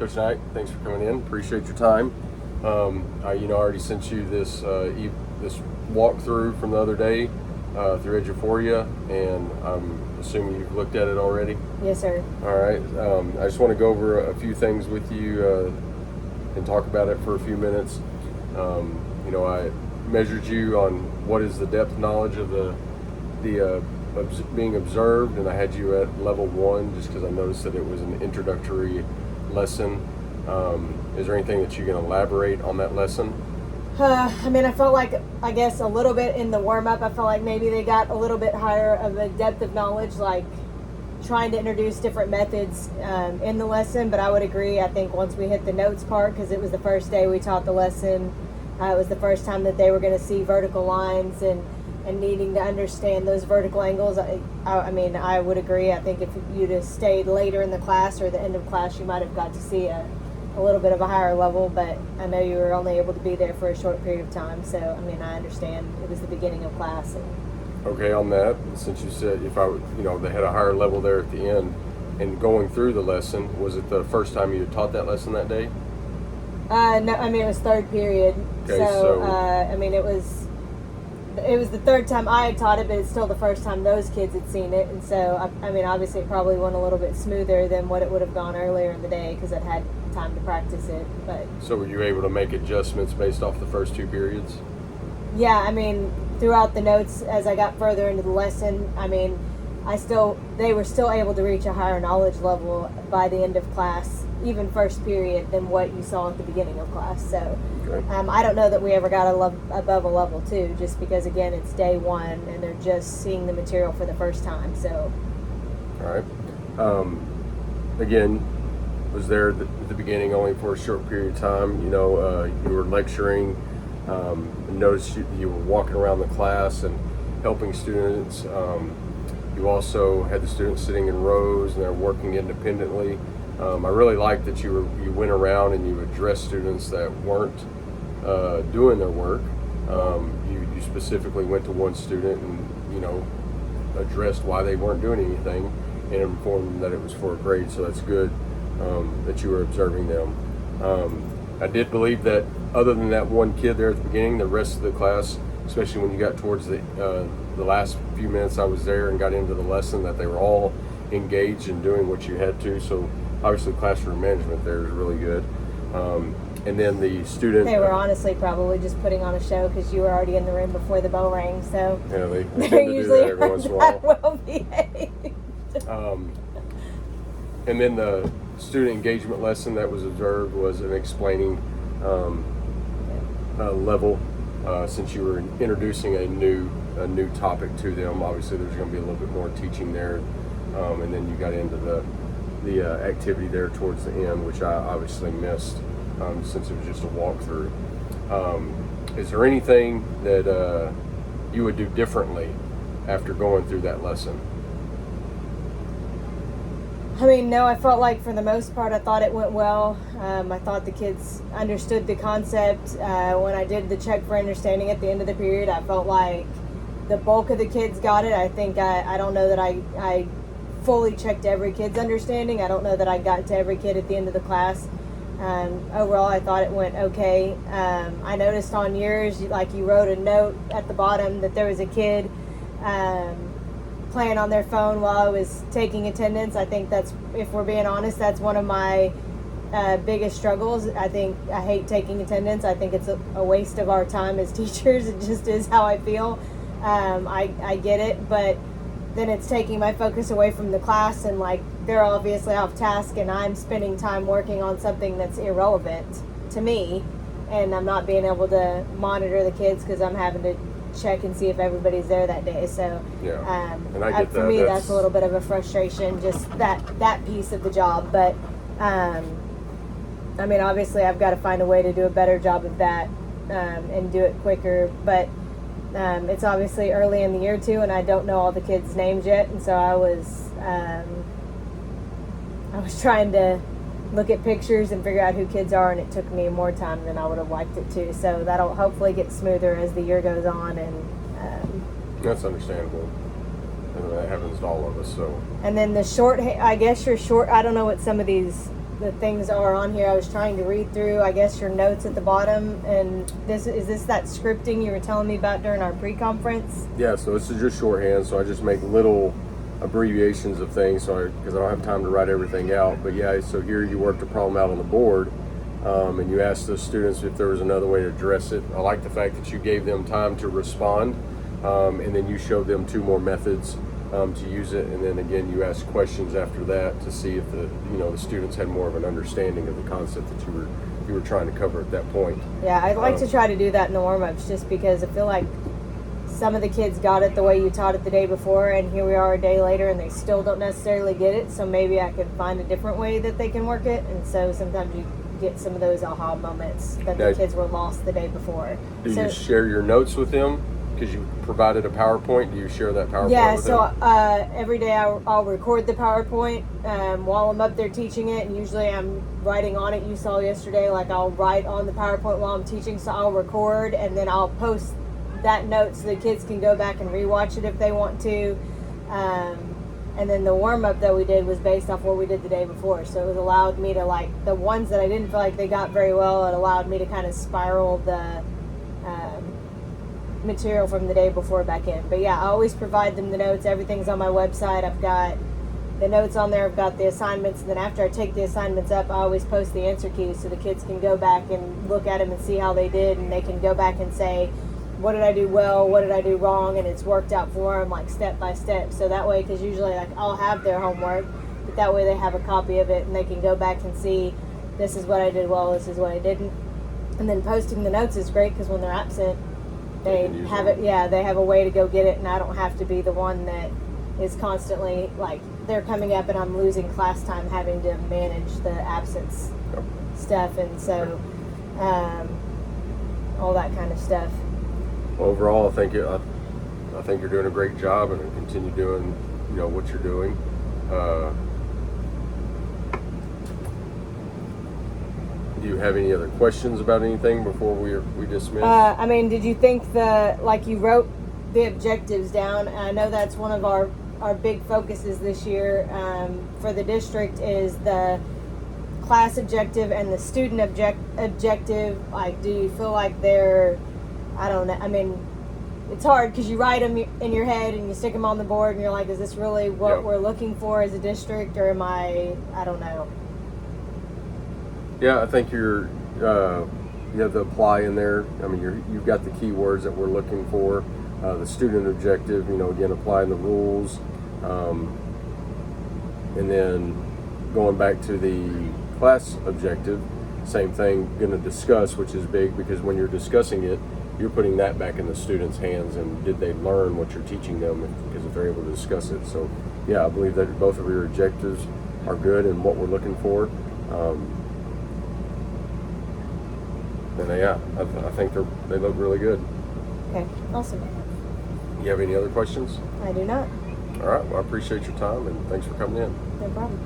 Coach Knight, thanks for coming in. Appreciate your time. I already sent you this this walkthrough from the other day through Eduphoria, and I'm assuming you've looked at it already. Yes, sir. All right. I just want to go over a few things with you and talk about it for a few minutes. I measured you on what is the depth knowledge of the being observed, and I had you at level 1 just because I noticed that it was an introductory lesson. Is there anything that you can elaborate on that lesson? I felt like, I guess, a little bit in the warm-up, I felt like maybe they got a little bit higher of a depth of knowledge, like trying to introduce different methods in the lesson. But I would agree, I think once we hit the notes part, because it was the first day we taught the lesson, it was the first time that they were going to see vertical lines and needing to understand those vertical angles. I would agree. I think if you'd have stayed later in the class or the end of class, you might have got to see a little bit of a higher level, but I know you were only able to be there for a short period of time, so I understand it was the beginning of class. Okay, on that, since you said they had a higher level there at the end, and going through the lesson, was it the first time you had taught that lesson that day? No, it was third period. Okay, it was the third time I had taught it, but it's still the first time those kids had seen it. And so, obviously it probably went a little bit smoother than what it would have gone earlier in the day because I'd had time to practice it. But so were you able to make adjustments based off the first 2 periods? Yeah, throughout the notes as I got further into the lesson, they were still able to reach a higher knowledge level by the end of class, even first period, than what you saw at the beginning of class. So okay. I don't know that we ever got above a level 2, just because, again, it's day 1 and they're just seeing the material for the first time. So, all right. Again, was there at the beginning only for a short period of time. You were lecturing. Noticed you were walking around the class and helping students. You also had the students sitting in rows and they're working independently. I really liked that you went around and you addressed students that weren't doing their work. You specifically went to one student and addressed why they weren't doing anything and informed them that it was for a grade. So that's good that you were observing them. I did believe that other than that one kid there at the beginning, the rest of the class, especially when you got towards the last few minutes I was there and got into the lesson, that they were all engaged in doing what you had to. So obviously classroom management there is really good. And then the student... They were honestly probably just putting on a show because you were already in the room before the bell rang. So yeah, they they're tend to usually do that every once in a while. well behaved. And then the student engagement lesson that was observed was an explaining level, since you were introducing a new topic to them. Obviously there's going to be a little bit more teaching there, and then you got into the activity there towards the end, which I obviously missed since it was just a walkthrough. Is there anything that you would do differently after going through that lesson? No, I felt like for the most part I thought it went well. I thought the kids understood the concept. When I did the check for understanding at the end of the period, I felt like the bulk of the kids got it. I think I don't know that I fully checked every kid's understanding. I don't know that I got to every kid at the end of the class. Overall, I thought it went okay. I noticed on yours, you wrote a note at the bottom that there was a kid playing on their phone while I was taking attendance. I think that's, if we're being honest, that's one of my biggest struggles. I hate taking attendance. I think it's a waste of our time as teachers. It just is how I feel. I get it, but then it's taking my focus away from the class, and they're obviously off task and I'm spending time working on something that's irrelevant to me, and I'm not being able to monitor the kids because I'm having to check and see if everybody's there that day. So yeah, and I get for me that's a little bit of a frustration, just that piece of the job. But obviously I've got to find a way to do a better job of that and do it quicker. But it's obviously early in the year too, and I don't know all the kids' names yet, and so I was trying to look at pictures and figure out who kids are, and it took me more time than I would have liked it to. So that'll hopefully get smoother as the year goes on, and that's understandable. And that happens to all of us. So. And then the short, I guess your short. I don't know what some of these the things are on here. I was trying to read through, I guess, your notes at the bottom. And is this that scripting you were telling me about during our pre-conference? Yeah, so this is just shorthand, so I just make little abbreviations of things because I don't have time to write everything out. But yeah, so here you worked a problem out on the board, and you asked the students if there was another way to address it. I like the fact that you gave them time to respond, and then you showed them 2 more methods to use it, and then again you asked questions after that to see if the students had more of an understanding of the concept that you were trying to cover at that point. Yeah, I'd like to try to do that in the warm-ups just because I feel like some of the kids got it the way you taught it the day before, and here we are a day later and they still don't necessarily get it. So maybe I could find a different way that they can work it. And so sometimes you get some of those aha moments that the kids were lost the day before. Do you share your notes with them? Because you provided a PowerPoint. Do you share that PowerPoint with them? Yeah, so every day I'll record the PowerPoint while I'm up there teaching it, and usually I'm writing on it. You saw yesterday, like I'll write on the PowerPoint while I'm teaching, so I'll record and then I'll post that note so the kids can go back and rewatch it if they want to. And then the warm-up that we did was based off what we did the day before, so it allowed me to, like, the ones that I didn't feel like they got very well, it allowed me to kind of spiral the material from the day before back in. But yeah, I always provide them the notes. Everything's on my website. I've got the notes on there. I've got the assignments, and then after I take the assignments up, I always post the answer keys so the kids can go back and look at them and see how they did, and they can go back and say, what did I do well, what did I do wrong, and it's worked out for them, like, step by step. So that way, because usually, like, I'll have their homework, but that way they have a copy of it and they can go back and see, this is what I did well, this is what I didn't. And then posting the notes is great because when they're absent, they have it. Yeah, they have a way to go get it, and I don't have to be the one that is constantly, like, they're coming up and I'm losing class time having to manage the absence stuff, and so all that kind of stuff. Well, overall, I think you're doing a great job, and continue doing what you're doing. Do you have any other questions about anything before we dismiss? I mean, did you think you wrote the objectives down? I know that's one of our big focuses this year for the district is the class objective and the student objective. Like, do you feel like they're, I don't know, I mean, it's hard because you write them in your head and you stick them on the board and you're like, is this really what we're looking for as a district, or am I don't know. Yeah, I think you have the apply in there. I mean, you've got the keywords that we're looking for. The student objective, again, applying the rules. And then going back to the class objective, same thing, going to discuss, which is big because when you're discussing it, you're putting that back in the students' hands, and did they learn what you're teaching them because if they're able to discuss it. So, yeah, I believe that both of your objectives are good and what we're looking for. And I think they look really good. Okay, awesome. You have any other questions? I do not. All right, well, I appreciate your time, and thanks for coming in. No problem.